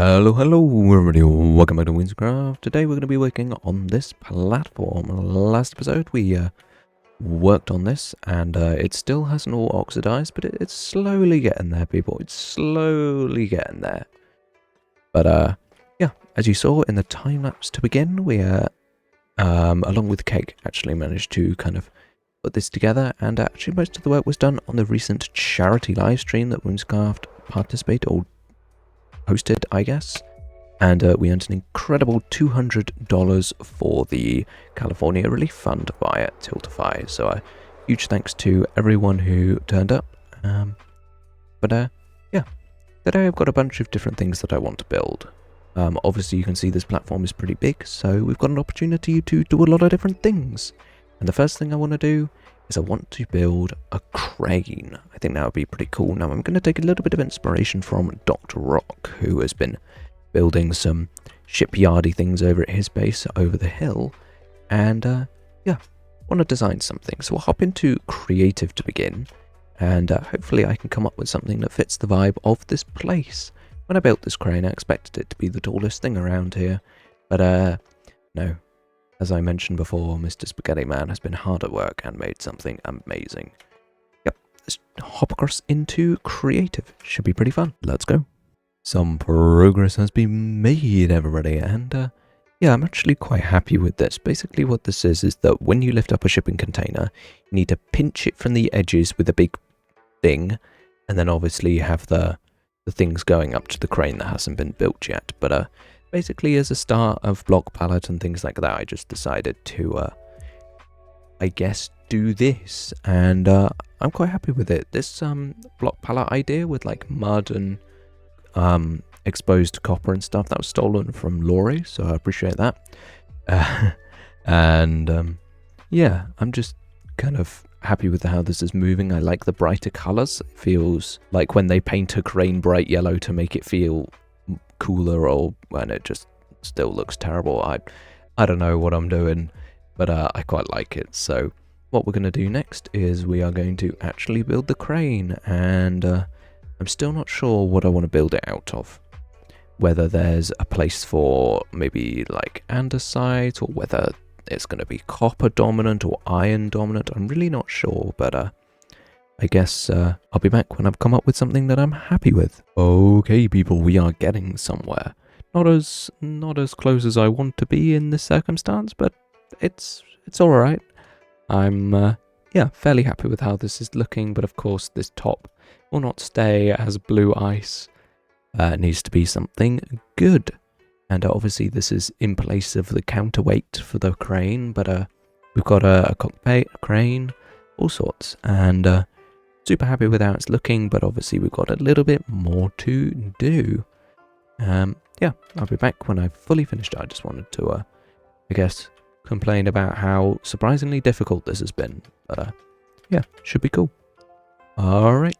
Hello everybody, welcome back to Whimsicraft. Today we're going to be working on this platform. Last episode we worked on this and it still hasn't all oxidized, but it's slowly getting there, people. It's slowly getting there. But yeah, as you saw in the time-lapse to begin, we along with Cake, actually managed to kind of put this together, and actually most of the work was done on the recent charity live stream that Whimsicraft participated or hosted, I guess, and we earned an incredible $200 for the California Relief Fund via Tiltify. So a huge thanks to everyone who turned up. But yeah, today I've got a bunch of different things that I want to build. Obviously you can see this platform is pretty big, so we've got an opportunity to do a lot of different things. And the first thing I want to do is I want to build a crane. I think that would be pretty cool. Now I'm going to take a little bit of inspiration from Dr. Rock, who has been building some shipyardy things over at his base over the hill. And yeah, want to design something. So we'll hop into creative to begin. And hopefully I can come up with something that fits the vibe of this place. When I built this crane, I expected it to be the tallest thing around here. But no. As I mentioned before, Mr. Spaghetti Man has been hard at work and made something amazing. Yep, let's hop across into creative. Should be pretty fun. Let's go. Some progress has been made, everybody, and yeah, I'm actually quite happy with this. Basically what this is that when you lift up a shipping container, you need to pinch it from the edges with a big thing, and then obviously you have the things going up to the crane that hasn't been built yet. But basically, as a start of block palette and things like that, I just decided to, I guess, do this. And I'm quite happy with it. This block palette idea with like mud and exposed copper and stuff, that was stolen from Laurie, so I appreciate that. And yeah, I'm just kind of happy with how this is moving. I like the brighter colors. It feels like when they paint a crane bright yellow to make it feel cooler, or when it just still looks terrible. I don't know what I'm doing, but I quite like it. So what we're going to do next is we are going to actually build the crane, and I'm still not sure what I want to build it out of. Whether there's a place for maybe like andesite, or whether it's going to be copper dominant or iron dominant. I'm really not sure, but I guess I'll be back when I've come up with something that I'm happy with. Okay, people, we are getting somewhere. Not as close as I want to be in this circumstance, but it's all right. I'm yeah, fairly happy with how this is looking. But of course, this top will not stay as blue ice. It needs to be something good. And obviously, this is in place of the counterweight for the crane. But we've got a cockpit, a crane, all sorts, and super happy with how it's looking, but obviously we've got a little bit more to do. Yeah, I'll be back when I've fully finished. I just wanted to, I guess, complain about how surprisingly difficult this has been. But yeah, should be cool. Alright,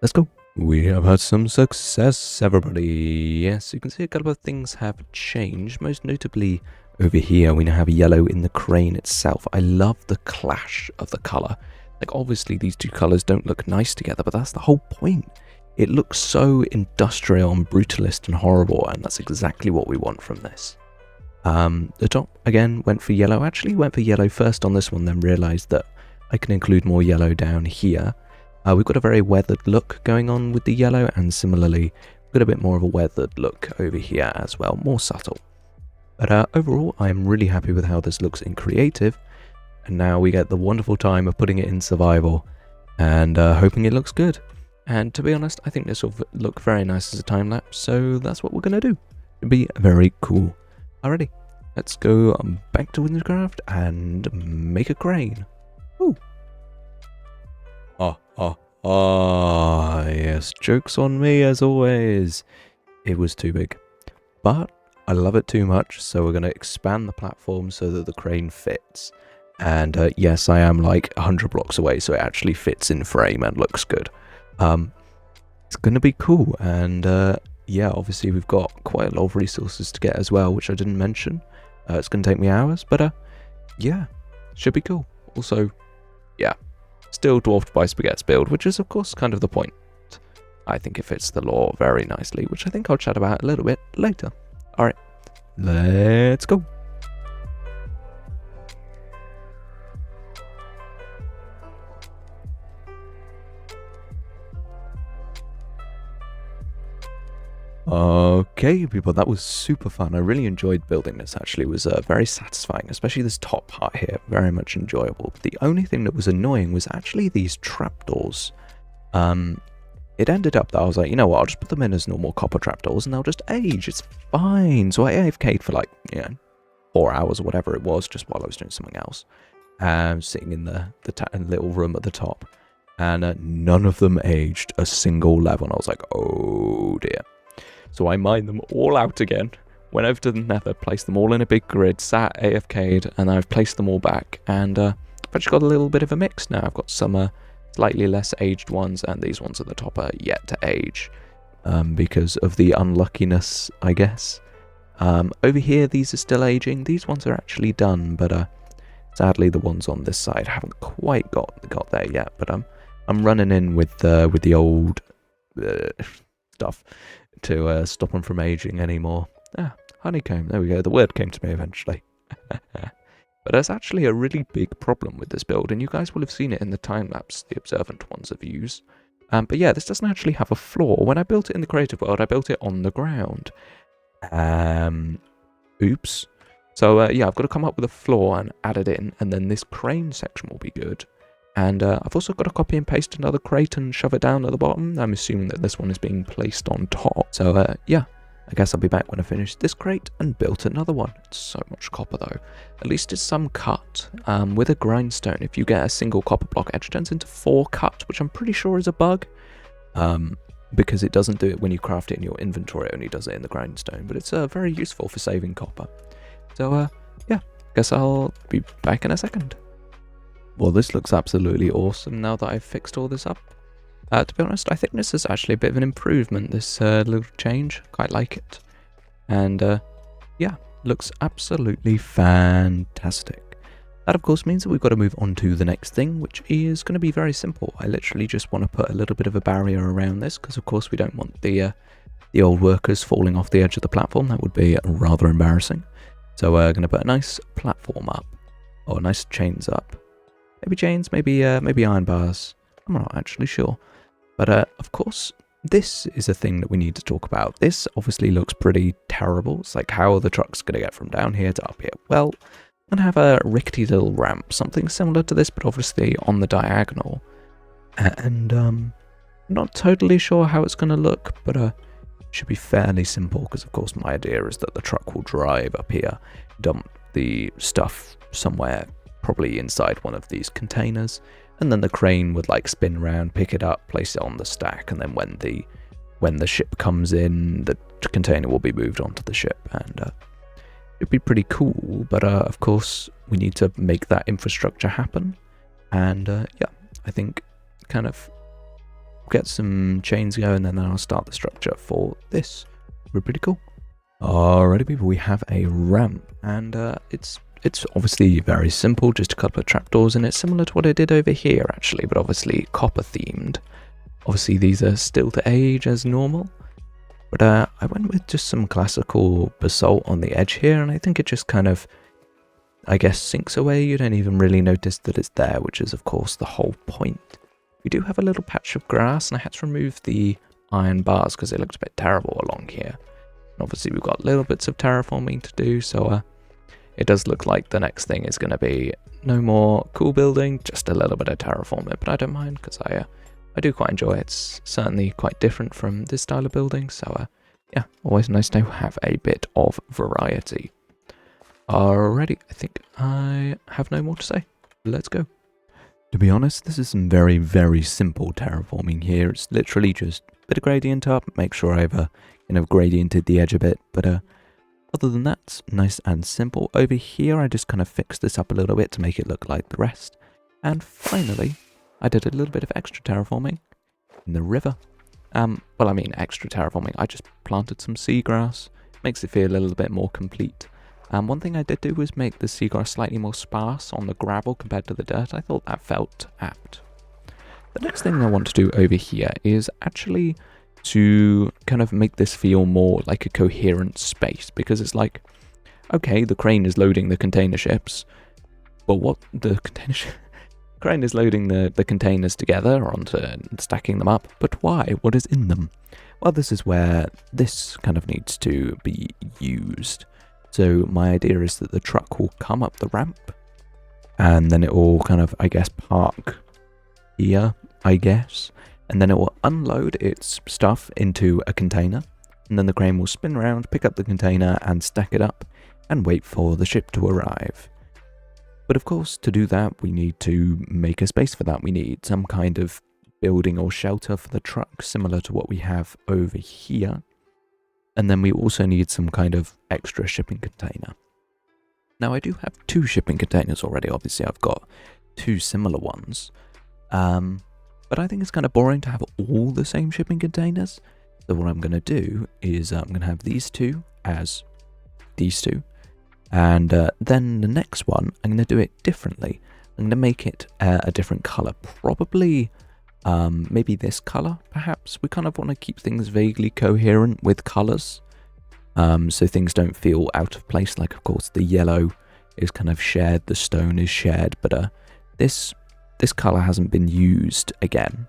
let's go. We have had some success, everybody. Yes, you can see a couple of things have changed. Most notably, over here, we now have yellow in the crane itself. I love the clash of the colour. Like, obviously, these two colours don't look nice together, but that's the whole point. It looks so industrial and brutalist and horrible, and that's exactly what we want from this. The top, again, went for yellow. Actually, went for yellow first on this one, then realised that I can include more yellow down here. We've got a very weathered look going on with the yellow, and similarly, we've got a bit more of a weathered look over here as well, more subtle. But overall, I am really happy with how this looks in creative. And now we get the wonderful time of putting it in survival and hoping it looks good. And to be honest, I think this will look very nice as a time lapse, so that's what we're going to do. It'll be very cool. Alrighty, let's go back to Whimsicraft and make a crane. Ooh. Yes, joke's on me as always. It was too big. But I love it too much, so we're going to expand the platform so that the crane fits. And yes, I am like 100 blocks away, so it actually fits in frame and looks good. It's going to be cool. And yeah, obviously we've got quite a lot of resources to get as well, which I didn't mention. It's going to take me hours, but yeah, should be cool. Also, yeah, still dwarfed by Spaghetti's build, which is of course kind of the point. I think it fits the lore very nicely, which I think I'll chat about a little bit later. Alright, let's go. Okay, people, that was super fun. I really enjoyed building this, actually. It was very satisfying, especially this top part here. Very much enjoyable. The only thing that was annoying was actually these trapdoors. It ended up that I was like, you know what, I'll just put them in as normal copper trapdoors and they'll just age. It's fine. So I AFK'd for like, 4 hours or whatever it was, just while I was doing something else. Sitting in the little room at the top. And none of them aged a single level. And I was like, oh dear. So I mined them all out again, went over to the nether, placed them all in a big grid, sat AFK'd, and I've placed them all back. And I've actually got a little bit of a mix now. I've got some slightly less aged ones, and these ones at the top are yet to age because of the unluckiness, I guess. Over here, these are still aging. These ones are actually done, but sadly the ones on this side haven't quite got there yet. But I'm running in with the old stuff to stop them from aging anymore. Honeycomb, there we go, the word came to me eventually. But there's actually a really big problem with this build, and you guys will have seen it in the time-lapse the observant ones have used. But yeah, this doesn't actually have a floor. When I built it in the creative world, I built it on the ground. Oops. So yeah, I've got to come up with a floor and add it in, and then this crane section will be good. And I've also got to copy and paste another crate and shove it down at the bottom. I'm assuming that this one is being placed on top. So yeah, I guess I'll be back when I finish this crate and built another one. It's so much copper though. At least it's some cut. With a grindstone, if you get a single copper block, it turns into 4 cut, which I'm pretty sure is a bug. Because it doesn't do it when you craft it in your inventory, it only does it in the grindstone. But it's very useful for saving copper. So yeah, guess I'll be back in a second. Well, this looks absolutely awesome now that I've fixed all this up. To be honest, I think this is actually a bit of an improvement, this little change. Quite like it. And yeah, looks absolutely fantastic. That of course means that we've got to move on to the next thing, which is going to be very simple. I literally just want to put a little bit of a barrier around this, because of course we don't want the old workers falling off the edge of the platform. That would be rather embarrassing. So we're going to put a nice platform up, or nice chains up. Maybe chains, maybe iron bars. I'm not actually sure. But of course, this is a thing that we need to talk about. This obviously looks pretty terrible. It's like, how are the trucks going to get from down here to up here? Well, I'm going to have a rickety little ramp, something similar to this, but obviously on the diagonal. And I'm not totally sure how it's going to look, but it should be fairly simple, because of course my idea is that the truck will drive up here, dump the stuff somewhere, probably inside one of these containers, and then the crane would like spin around, pick it up, place it on the stack, and then when the ship comes in, the container will be moved onto the ship, and it'd be pretty cool. But of course we need to make that infrastructure happen, and yeah, I think kind of get some chains going, and then I'll start the structure for this. We're pretty cool. Alrighty people, we have a ramp, and it's obviously very simple, just a couple of trapdoors in it, similar to what I did over here actually, but obviously copper themed. Obviously these are still to age as normal, but I went with just some classical basalt on the edge here, and I think it just kind of, I guess, sinks away. You don't even really notice that it's there, which is of course the whole point. We do have a little patch of grass, and I had to remove the iron bars because it looked a bit terrible along here. And obviously we've got little bits of terraforming to do, so it does look like the next thing is going to be no more cool building, just a little bit of terraforming, but I don't mind, because I do quite enjoy it. It's certainly quite different from this style of building, so yeah, always nice to have a bit of variety. Alrighty, I think I have no more to say. Let's go. To be honest, this is some very, very simple terraforming here. It's literally just a bit of gradient up, make sure I've gradiented the edge a bit, but other than that, it's nice and simple. Over here, I just kind of fixed this up a little bit to make it look like the rest. And finally, I did a little bit of extra terraforming in the river. Well, I mean extra terraforming. I just planted some seagrass. Makes it feel a little bit more complete. One thing I did do was make the seagrass slightly more sparse on the gravel compared to the dirt. I thought that felt apt. The next thing I want to do over here is actually to kind of make this feel more like a coherent space, because it's like, okay, the crane is loading the container ships, but what the crane is loading the containers together onto and stacking them up, but why? What is in them? Well, this is where this kind of needs to be used. So my idea is that the truck will come up the ramp, and then it will kind of, I guess, park here, I guess, and then it will unload its stuff into a container, and then the crane will spin around, pick up the container and stack it up and wait for the ship to arrive. But of course, to do that, we need to make a space for that. We need some kind of building or shelter for the truck, similar to what we have over here. And then we also need some kind of extra shipping container. Now, I do have 2 shipping containers already. Obviously, I've got 2 similar ones. But I think it's kind of boring to have all the same shipping containers. So what I'm going to do is I'm going to have these 2 as these 2. And then the next one, I'm going to do it differently. I'm going to make it a different color. Probably maybe this color, perhaps. We kind of want to keep things vaguely coherent with colors. So things don't feel out of place. Like, of course, the yellow is kind of shared. The stone is shared. But this color hasn't been used again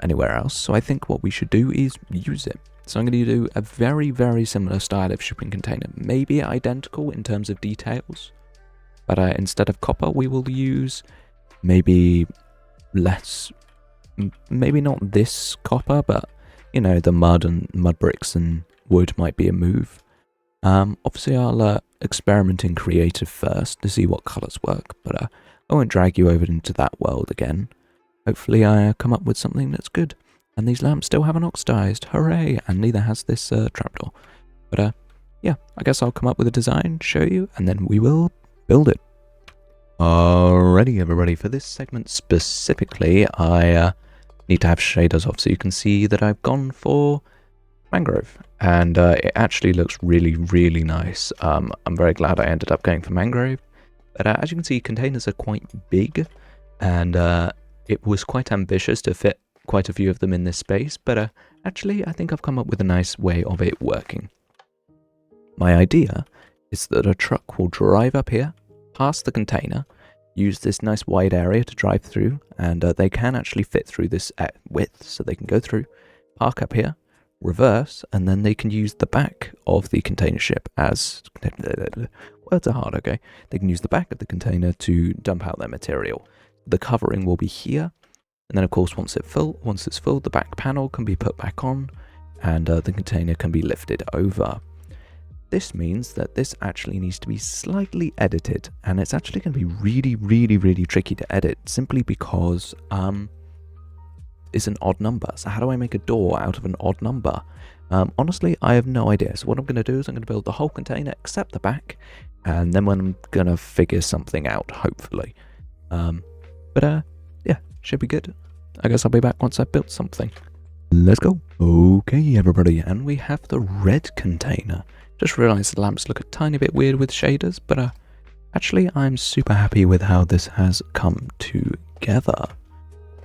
anywhere else. So I think what we should do is use it. So I'm going to do a very, very similar style of shipping container. Maybe identical in terms of details. But instead of copper, we will use maybe less, maybe not this copper, but, you know, the mud bricks and wood might be a move. Obviously, I'll experiment in creative first to see what colors work. But I won't drag you over into that world again. Hopefully, I come up with something that's good. And these lamps still haven't oxidized. Hooray! And neither has this trapdoor. But yeah, I guess I'll come up with a design, show you, and then we will build it. Alrighty, everybody. For this segment specifically, I need to have shaders off so you can see that I've gone for mangrove. And it actually looks really, really nice. I'm very glad I ended up going for mangrove. But as you can see, containers are quite big. And it was quite ambitious to fit quite a few of them in this space, but actually I think I've come up with a nice way of it working. My idea is that a truck will drive up here, past the container, use this nice wide area to drive through, and they can actually fit through this width, so they can go through, park up here, reverse, and then they can use the back of the container ship as... words are hard, okay? They can use the back of the container to dump out their material. The covering will be here. And then, of course, once it's full, the back panel can be put back on, and the container can be lifted over. This means that this actually needs to be slightly edited, and it's actually going to be really, really, really tricky to edit, simply because it's an odd number. So how do I make a door out of an odd number? Honestly, I have no idea. So what I'm going to do is I'm going to build the whole container except the back, and then I'm going to figure something out, hopefully. Yeah, should be good. I guess I'll be back once I've built something. Let's go. Okay, everybody, and we have the red container. Just realised the lamps look a tiny bit weird with shaders, but actually I'm super happy with how this has come together.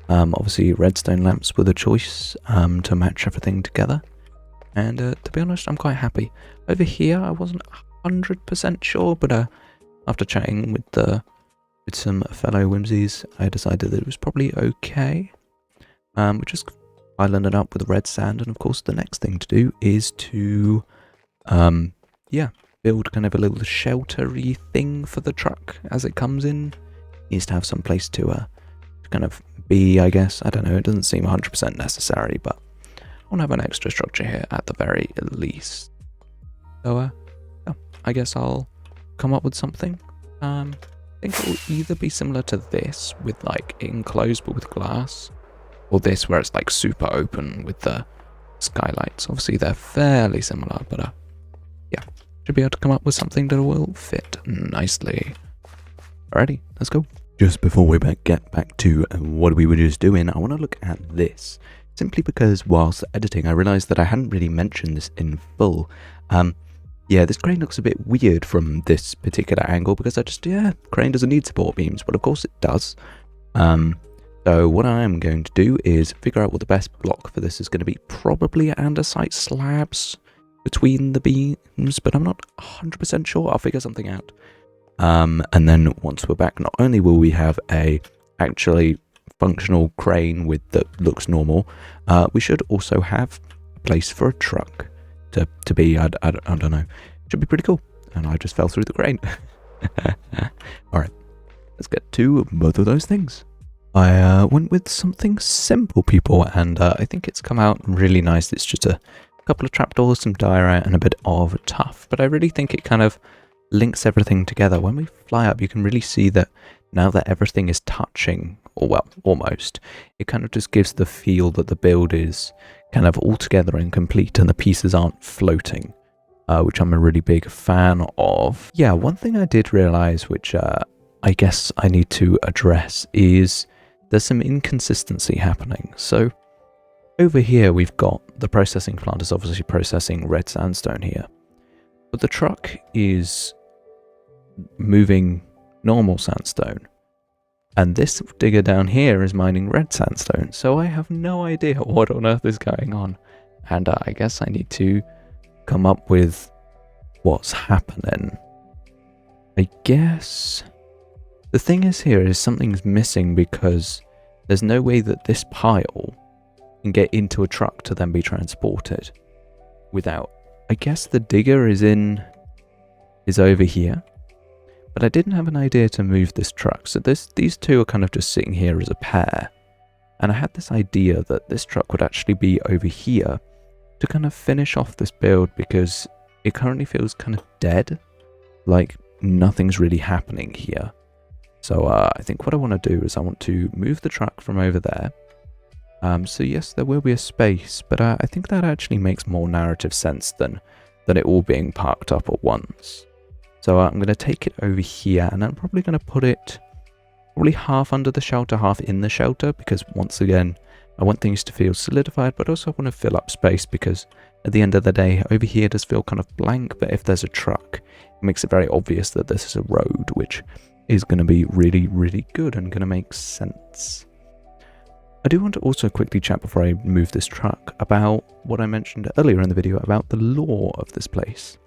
Obviously, redstone lamps were the choice to match everything together. And to be honest, I'm quite happy. Over here, I wasn't 100% sure, but after chatting with some fellow whimsies, I decided that it was probably okay. We just island it up with red sand, and of course the next thing to do is to, build kind of a little sheltery thing for the truck as it comes in. Needs to have some place to kind of be, I guess. I don't know, it doesn't seem 100% necessary, but I want to have an extra structure here at the very least. So, I guess I'll come up with something. I think it will either be similar to this, with like enclosed but with glass, or this where it's like super open with the skylights. Obviously they're fairly similar, but yeah, should be able to come up with something that will fit nicely. Alrighty, let's go. Just before we get back to what we were just doing, I want to look at this, simply because whilst editing I realised that I hadn't really mentioned this in full. Yeah, this crane looks a bit weird from this particular angle, because crane doesn't need support beams, but of course it does. So what I am going to do is figure out what the best block for this is going to be. Probably andesite slabs between the beams, but I'm not 100% sure. I'll figure something out. And then once we're back, not only will we have a actually functional crane that looks normal, we should also have a place for a truck to be. I don't know. Should be pretty cool. And I just fell through the crane. Alright, let's get to both of those things. I went with something simple, people, and I think it's come out really nice. It's just a couple of trapdoors, some diorite, and a bit of tuff. But I really think it kind of links everything together. When we fly up, you can really see that now that everything is touching, or well, almost, it kind of just gives the feel that the build is kind of all together and complete, and the pieces aren't floating. Which I'm a really big fan of. Yeah, one thing I did realize, which I guess I need to address, is there's some inconsistency happening. So over here we've got the processing plant is obviously processing red sandstone here, but the truck is moving normal sandstone, and this digger down here is mining red sandstone. So I have no idea what on earth is going on, and I guess I need to come up with what's happening. I guess the thing is here is something's missing, because there's no way that this pile can get into a truck to then be transported without. I guess the digger is over here, but I didn't have an idea to move this truck. So these two are kind of just sitting here as a pair, and I had this idea that this truck would actually be over here to kind of finish off this build, because it currently feels kind of dead, like nothing's really happening here. So I think what I want to do is I want to move the truck from over there. So yes, there will be a space, but I think that actually makes more narrative sense than it all being parked up at once. So I'm going to take it over here, and I'm probably going to put it probably half under the shelter, half in the shelter, because once again, I want things to feel solidified, but also I want to fill up space, because at the end of the day, over here does feel kind of blank, but if there's a truck, it makes it very obvious that this is a road, which is going to be really, really good and going to make sense. I do want to also quickly chat before I move this truck about what I mentioned earlier in the video about the lore of this place,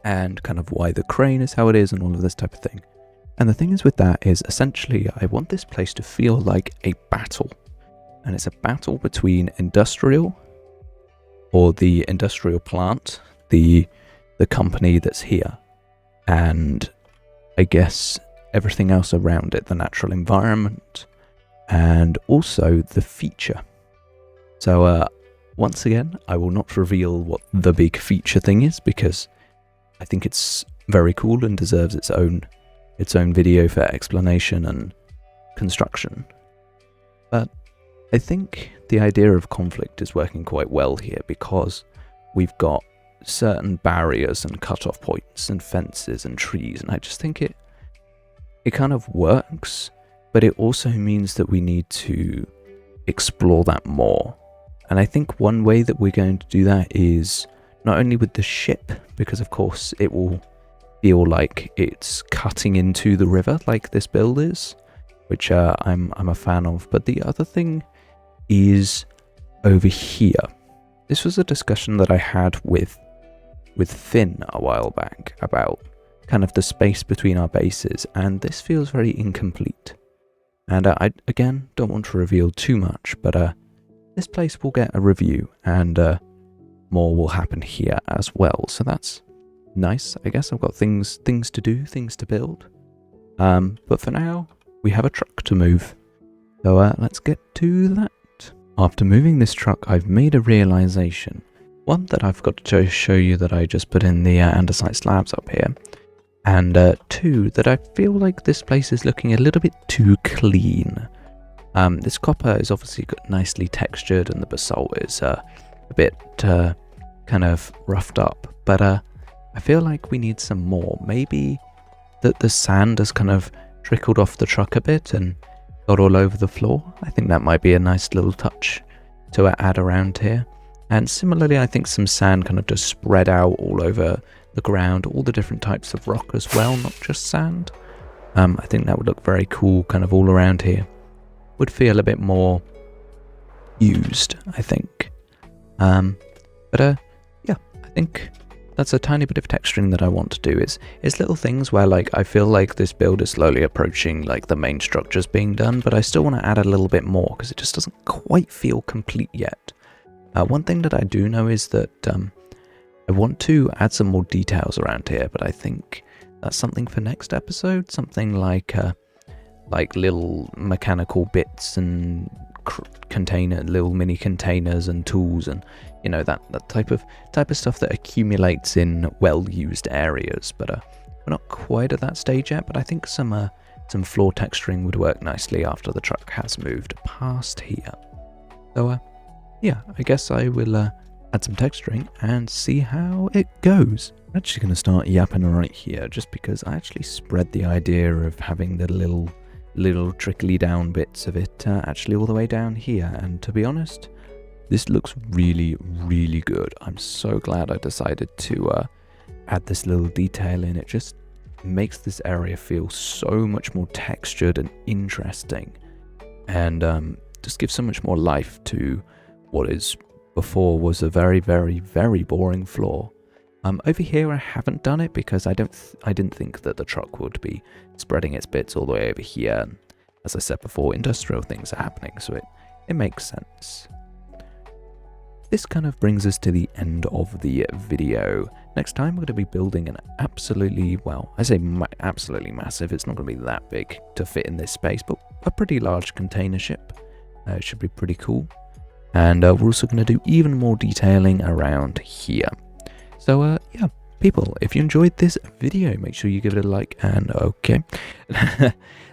and kind of why the crane is how it is and all of this type of thing. And the thing is with that is, essentially, I want this place to feel like a battle. And it's a battle between industrial, or the industrial plant, the company that's here, and I guess everything else around it, the natural environment, and also the feature. So once again, I will not reveal what the big feature thing is, because I think it's very cool and deserves its own video for explanation and construction. But I think the idea of conflict is working quite well here, because we've got certain barriers and cut-off points and fences and trees, and I just think it kind of works, but it also means that we need to explore that more. And I think one way that we're going to do that is not only with the ship, because of course it will feel like it's cutting into the river like this build is, which I'm a fan of, but the other thing is over here. This was a discussion that I had with Finn a while back about kind of the space between our bases, and this feels very incomplete. And I, again, don't want to reveal too much, but this place will get a review, and more will happen here as well. So that's nice. I guess I've got things to do, things to build. But for now, we have a truck to move. So let's get to that. After moving this truck, I've made a realization. One, that I've got to show you that I just put in the andesite slabs up here. And two, that I feel like this place is looking a little bit too clean. This copper is obviously nicely textured, and the basalt is a bit kind of roughed up. But I feel like we need some more. Maybe that the sand has kind of trickled off the truck a bit and got all over the floor. I think that might be a nice little touch to add around here. And similarly, I think some sand kind of just spread out all over the ground, all the different types of rock as well, not just sand. I think that would look very cool kind of all around here. would feel a bit more used, I think. Yeah, I think that's a tiny bit of texturing that I want to do. Is little things where like I feel like this build is slowly approaching like the main structures being done, but I still want to add a little bit more because it just doesn't quite feel complete yet. One thing that I do know is that I want to add some more details around here, but I think that's something for next episode. Something like little mechanical bits and little mini containers and tools, and you know that type of stuff that accumulates in well-used areas. But we're not quite at that stage yet. But I think some floor texturing would work nicely after the truck has moved past here. So yeah, I guess I will add some texturing and see how it goes. I'm actually going to start yapping right here, just because I actually spread the idea of having the little trickly down bits of it actually all the way down here, and to be honest, this looks really, really good. I'm so glad I decided to add this little detail in. It just makes this area feel so much more textured and interesting, and just gives so much more life to what is before was a very, very, very boring floor. Over here I haven't done it because I didn't think that the truck would be spreading its bits all the way over here. And as I said before, industrial things are happening, so it makes sense. This kind of brings us to the end of the video. Next time we're going to be building an absolutely, well, I say absolutely massive, it's not going to be that big to fit in this space, but a pretty large container ship. It should be pretty cool. And we're also going to do even more detailing around here. So yeah, people, if you enjoyed this video, make sure you give it a like, and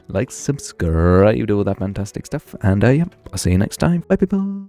like, subscribe, do all that fantastic stuff. And yeah, I'll see you next time. Bye, people.